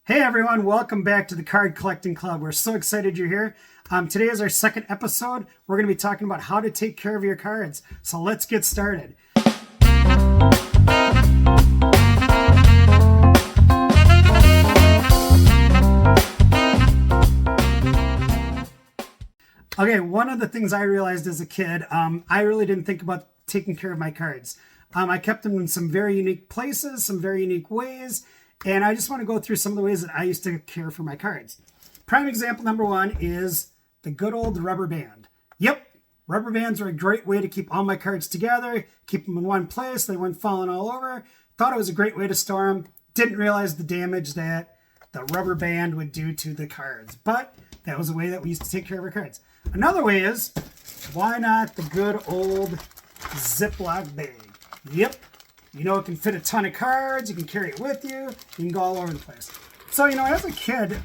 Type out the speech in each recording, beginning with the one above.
Hey everyone, welcome back to the Card Collecting Club. We're so excited you're here. Today is our second episode. We're going to be talking about how to take care of your cards. So let's get started. Okay, one of the things I realized as a kid, I really didn't think about taking care of my cards. I kept them in some very unique places, some very unique ways. And I just want to go through some of the ways that I used to care for my cards. Prime example number one is the good old rubber band. Yep, rubber bands are a great way to keep all my cards together, keep them in one place, they weren't falling all over. Thought it was a great way to store them. Didn't realize the damage that the rubber band would do to the cards. But that was a way that we used to take care of our cards. Another way is, why not the good old Ziploc bag? Yep. You know, it can fit a ton of cards. You can carry it with you. You can go all over the place. So, as a kid,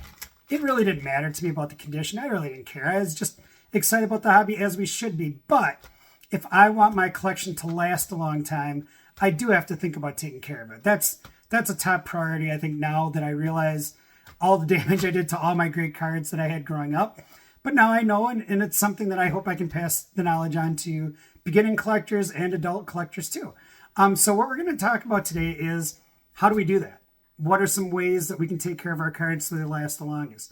it really didn't matter to me about the condition. I really didn't care. I was just excited about the hobby, as we should be. But if I want my collection to last a long time, I do have to think about taking care of it. That's a top priority, I think, now that I realize all the damage I did to all my great cards that I had growing up. But now I know, and it's something that I hope I can pass the knowledge on to beginning collectors and adult collectors too. So what we're going to talk about today is how do we do that? What are some ways that we can take care of our cards so they last the longest?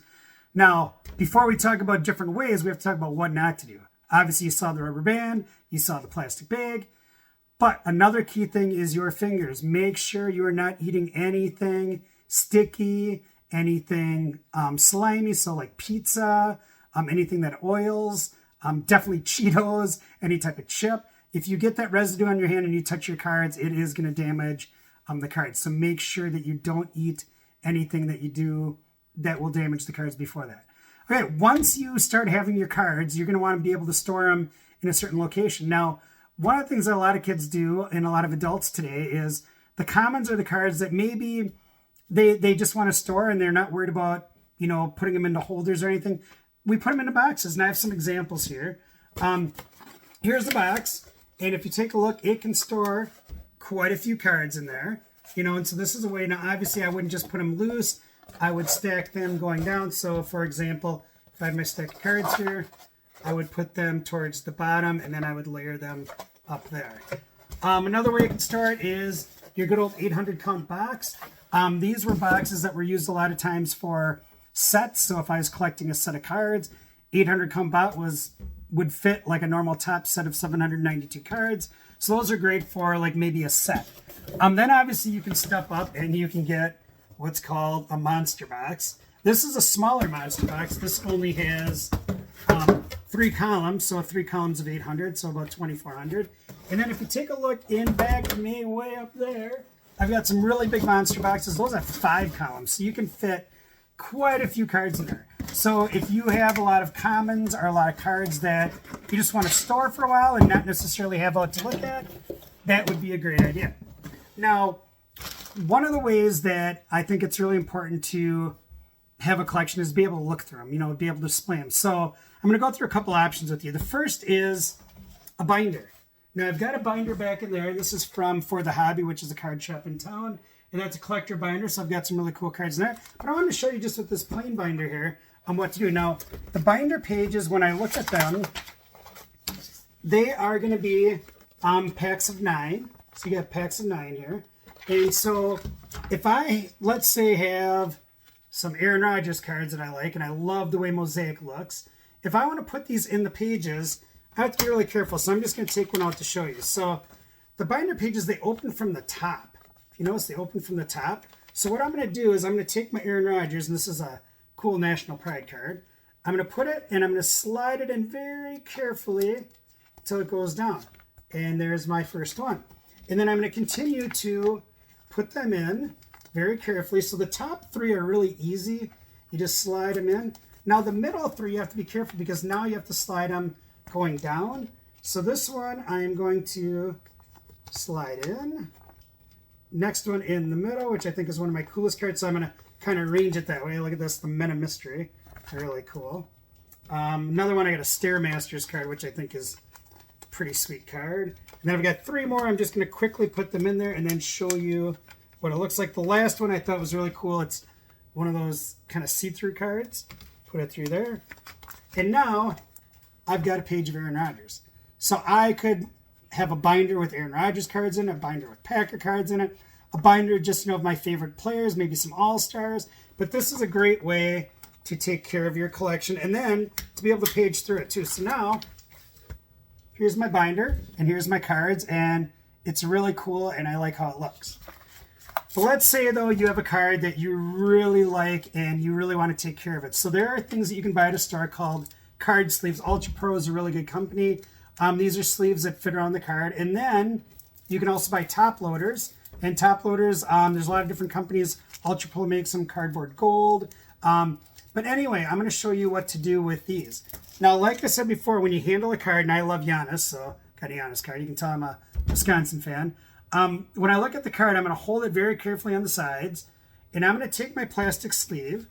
Now, before we talk about different ways, we have to talk about what not to do. Obviously, you saw the rubber band, you saw the plastic bag, but another key thing is your fingers. Make sure you are not eating anything sticky, anything slimy, so like pizza, anything that oils, definitely Cheetos, any type of chip. If you get that residue on your hand and you touch your cards, it is going to damage the cards. So make sure that you don't eat anything that you do that will damage the cards before that. Okay, once you start having your cards, you're going to want to be able to store them in a certain location. Now, one of the things that a lot of kids do and a lot of adults today is the commons are the cards that maybe they just want to store and they're not worried about, putting them into holders or anything. We put them into boxes, and I have some examples here. Here's the box. And if you take a look, it can store quite a few cards in there, and so this is a way. Now, obviously, I wouldn't just put them loose. I would stack them going down. So, for example, if I had my stack of cards here, I would put them towards the bottom, and then I would layer them up there. Another way you can store it is your good old 800 count box. These were boxes that were used a lot of times for sets. So if I was collecting a set of cards, 800 count box would fit like a normal top set of 792 cards. So those are great for like maybe a set. Then obviously you can step up and you can get what's called a monster box. This is a smaller monster box. This only has 3 columns, so 3 columns of 800, so about 2,400. And then if you take a look in back of me, way up there, I've got some really big monster boxes. Those have 5 columns, so you can fit quite a few cards in there. So if you have a lot of commons or a lot of cards that you just want to store for a while and not necessarily have out to look at, that would be a great idea. Now, one of the ways that I think it's really important to have a collection is be able to look through them, be able to display them. So I'm going to go through a couple options with you. The first is a binder. Now, I've got a binder back in there. This is from For the Hobby, which is a card shop in town. And that's a collector binder, so I've got some really cool cards in there. But I wanted to show you just with this plain binder here on what to do. Now, the binder pages, when I look at them, they are going to be packs of 9. So you got packs of 9 here. And so if I, let's say, have some Aaron Rodgers cards that I like, and I love the way Mosaic looks, if I want to put these in the pages, I have to be really careful. So I'm just going to take one out to show you. So the binder pages, they open from the top. If you notice, they open from the top. So what I'm going to do is I'm going to take my Aaron Rodgers, and this is a cool National Pride card. I'm going to put it, and I'm going to slide it in very carefully until it goes down. And there's my first one. And then I'm going to continue to put them in very carefully. So the top 3 are really easy. You just slide them in. Now the middle 3, you have to be careful because now you have to slide them going down. So this one, I am going to slide in. Next one in the middle, which I think is one of my coolest cards. So I'm going to kind of arrange it that way. Look at this, the Men of Mystery. Really cool. Another one, I got a Stairmasters card, which I think is a pretty sweet card. And then I've got 3 more. I'm just going to quickly put them in there and then show you what it looks like. The last one I thought was really cool. It's one of those kind of see-through cards. Put it through there. And now I've got a page of Aaron Rodgers. So I could have a binder with Aaron Rodgers cards in it, a binder with Packer cards in it, a binder just, of my favorite players, maybe some all-stars. But this is a great way to take care of your collection and then to be able to page through it too. So now, here's my binder and here's my cards, and it's really cool and I like how it looks. But let's say though you have a card that you really like and you really want to take care of it. So there are things that you can buy at a store called card sleeves. Ultra Pro is a really good company. These are sleeves that fit around the card. And then you can also buy top loaders. And top loaders, there's a lot of different companies. Ultra Pro makes them, Cardboard Gold. But anyway, I'm going to show you what to do with these. Now, like I said before, when you handle a card, and I love Giannis, so got a Giannis card. You can tell I'm a Wisconsin fan. When I look at the card, I'm going to hold it very carefully on the sides. And I'm going to take my plastic sleeve.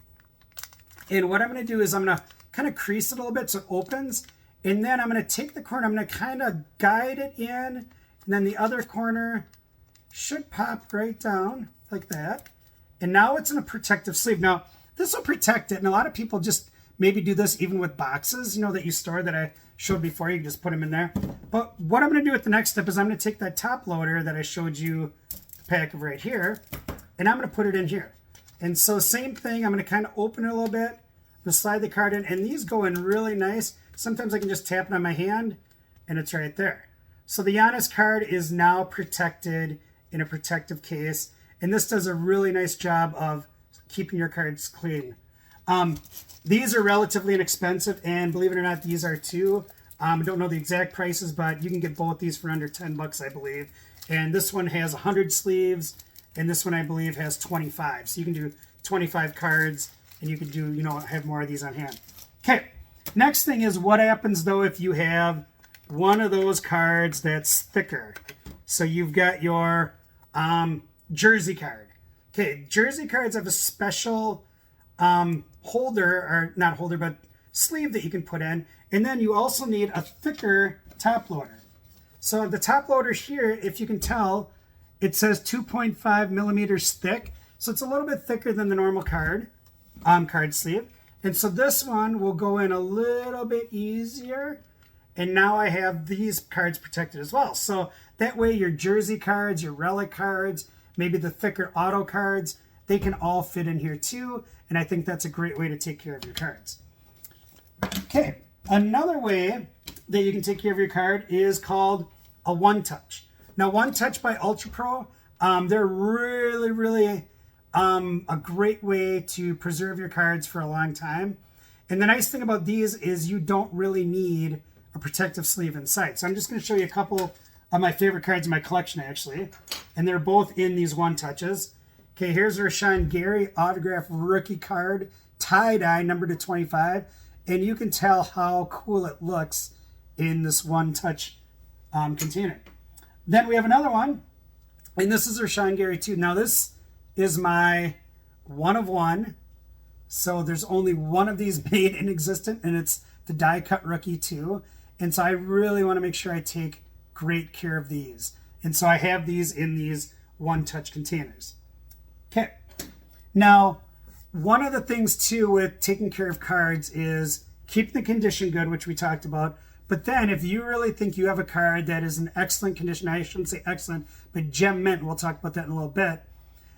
And what I'm going to do is I'm going to kind of crease it a little bit so it opens. And then I'm going to take the corner, I'm going to kind of guide it in. And then the other corner should pop right down like that. And now it's in a protective sleeve. Now, this will protect it. And a lot of people just maybe do this even with boxes, that you store that I showed before. You can just put them in there. But what I'm going to do with the next step is I'm going to take that top loader that I showed you the pack of right here, and I'm going to put it in here. And so same thing, I'm going to kind of open it a little bit. I'm going to slide the card in, and these go in really nice. Sometimes I can just tap it on my hand, and it's right there. So the Giannis card is now protected in a protective case, and this does a really nice job of keeping your cards clean. These are relatively inexpensive, and believe it or not, these are too. I don't know the exact prices, but you can get both these for under $10, I believe. And this one has 100 sleeves, and this one, I believe, has 25. So you can do 25 cards, and you can do, have more of these on hand. Okay, next thing is what happens, though, if you have one of those cards that's thicker. So you've got your jersey card. Okay, jersey cards have a special holder, or not holder, but sleeve that you can put in. And then you also need a thicker top loader. So the top loader here, if you can tell, it says 2.5 millimeters thick. So it's a little bit thicker than the normal card sleeve. And so this one will go in a little bit easier. And now I have these cards protected as well. So that way your jersey cards, your relic cards, maybe the thicker auto cards, they can all fit in here too. And I think that's a great way to take care of your cards. Okay, another way that you can take care of your card is called a one-touch. Now, one-touch by Ultra Pro, they're really a great way to preserve your cards for a long time. And the nice thing about these is you don't really need a protective sleeve inside. So I'm just going to show you a couple of my favorite cards in my collection, actually. And they're both in these one-touches. Okay, here's Rashawn Gary autograph rookie card, tie-dye, number to 25. And you can tell how cool it looks in this one-touch container. Then we have another one, and this is Rashawn Gary too. Now this is my one of one. So there's only one of these made in existence, and it's the die-cut rookie too. And so I really want to make sure I take great care of these. And so I have these in these one-touch containers. Okay. Now, one of the things too with taking care of cards is keeping the condition good, which we talked about. But then if you really think you have a card that is in excellent condition, I shouldn't say excellent, but gem mint, we'll talk about that in a little bit,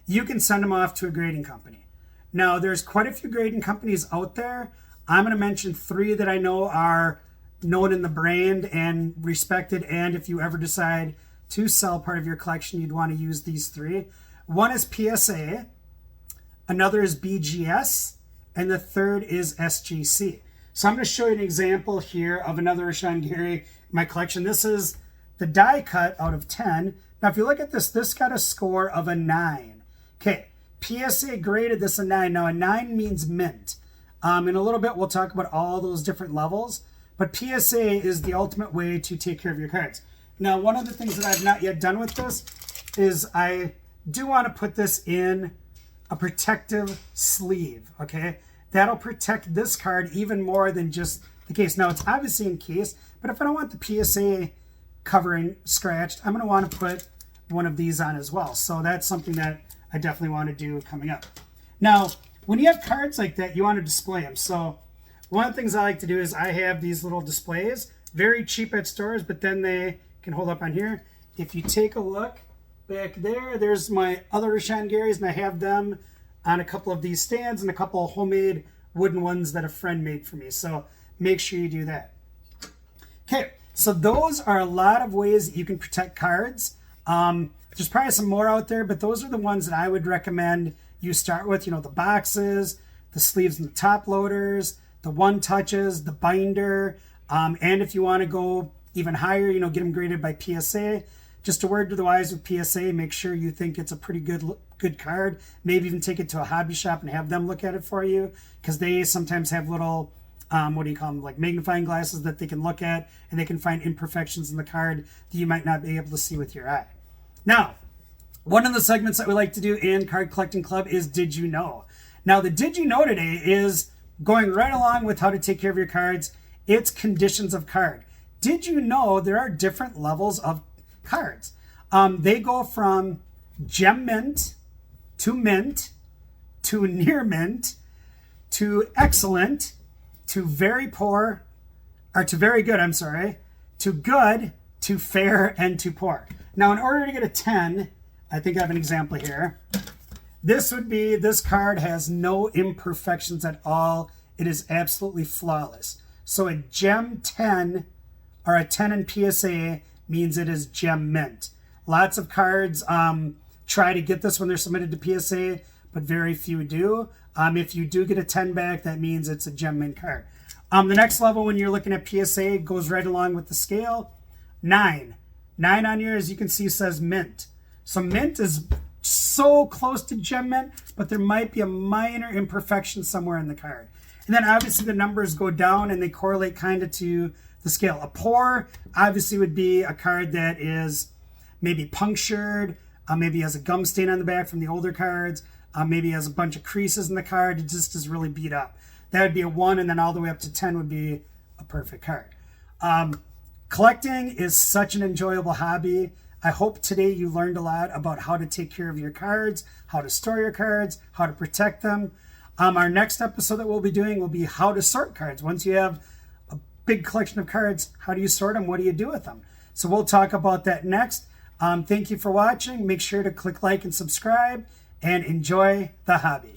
you can send them off to a grading company. Now, there's quite a few grading companies out there. I'm going to mention 3 that I know are known in the brand and respected, and if you ever decide to sell part of your collection, you'd want to use these 3. One is PSA, another is BGS, and the third is SGC. So I'm going to show you an example here of another Rashawn Gary in my collection. This is the die cut out of 10. Now, if you look at this, this got a score of a 9. Okay, PSA graded this a 9. Now, a 9 means mint. In a little bit, we'll talk about all those different levels. But PSA is the ultimate way to take care of your cards. Now, one of the things that I've not yet done with this is I do want to put this in a protective sleeve, okay? That'll protect this card even more than just the case. Now, it's obviously in case, but if I don't want the PSA covering scratched, I'm going to want to put one of these on as well. So that's something that I definitely want to do coming up. Now, when you have cards like that, you want to display them. So one of the things I like to do is I have these little displays, very cheap at stores, but then they can hold up on here. If you take a look back there, there's my other Rashan Garys, and I have them on a couple of these stands and a couple of homemade wooden ones that a friend made for me. So make sure you do that. Okay, so those are a lot of ways that you can protect cards. There's probably some more out there, but those are the ones that I would recommend you start with. You know, the boxes, the sleeves and the top loaders, the one touches, the binder, and if you want to go even higher, you know, get them graded by PSA. Just a word to the wise with PSA, make sure you think it's a pretty good card. Maybe even take it to a hobby shop and have them look at it for you, because they sometimes have little, what do you call them, like magnifying glasses that they can look at, and they can find imperfections in the card that you might not be able to see with your eye. Now, one of the segments that we like to do in Card Collecting Club is Did You Know? Now, the Did You Know today is going right along with how to take care of your cards. It's conditions of card. Did you know there are different levels of cards? They go from gem mint to near mint to excellent to very poor, or to very good, I'm sorry, to good, to fair, and to poor. Now, in order to get a 10, I think I have an example here. This would be, this card has no imperfections at all. It is absolutely flawless. So a gem 10 or a 10 in PSA means it is gem mint. Lots of cards try to get this when they're submitted to PSA, but very few do. If you do get a 10 back, that means it's a gem mint card. The next level when you're looking at PSA goes right along with the scale. 9. 9 on here, as you can see, says mint. So mint is so close to gem mint, but there might be a minor imperfection somewhere in the card. And then obviously the numbers go down and they correlate kind of to the scale. A poor obviously would be a card that is maybe punctured, maybe has a gum stain on the back from the older cards, maybe has a bunch of creases in the card. It just is really beat up. That would be a 1, and then all the way up to 10 would be a perfect card. Collecting is such an enjoyable hobby. I hope today you learned a lot about how to take care of your cards, how to store your cards, how to protect them. Our next episode that we'll be doing will be how to sort cards. Once you have a big collection of cards, how do you sort them? What do you do with them? So we'll talk about that next. Thank you for watching. Make sure to click like and subscribe, and enjoy the hobby.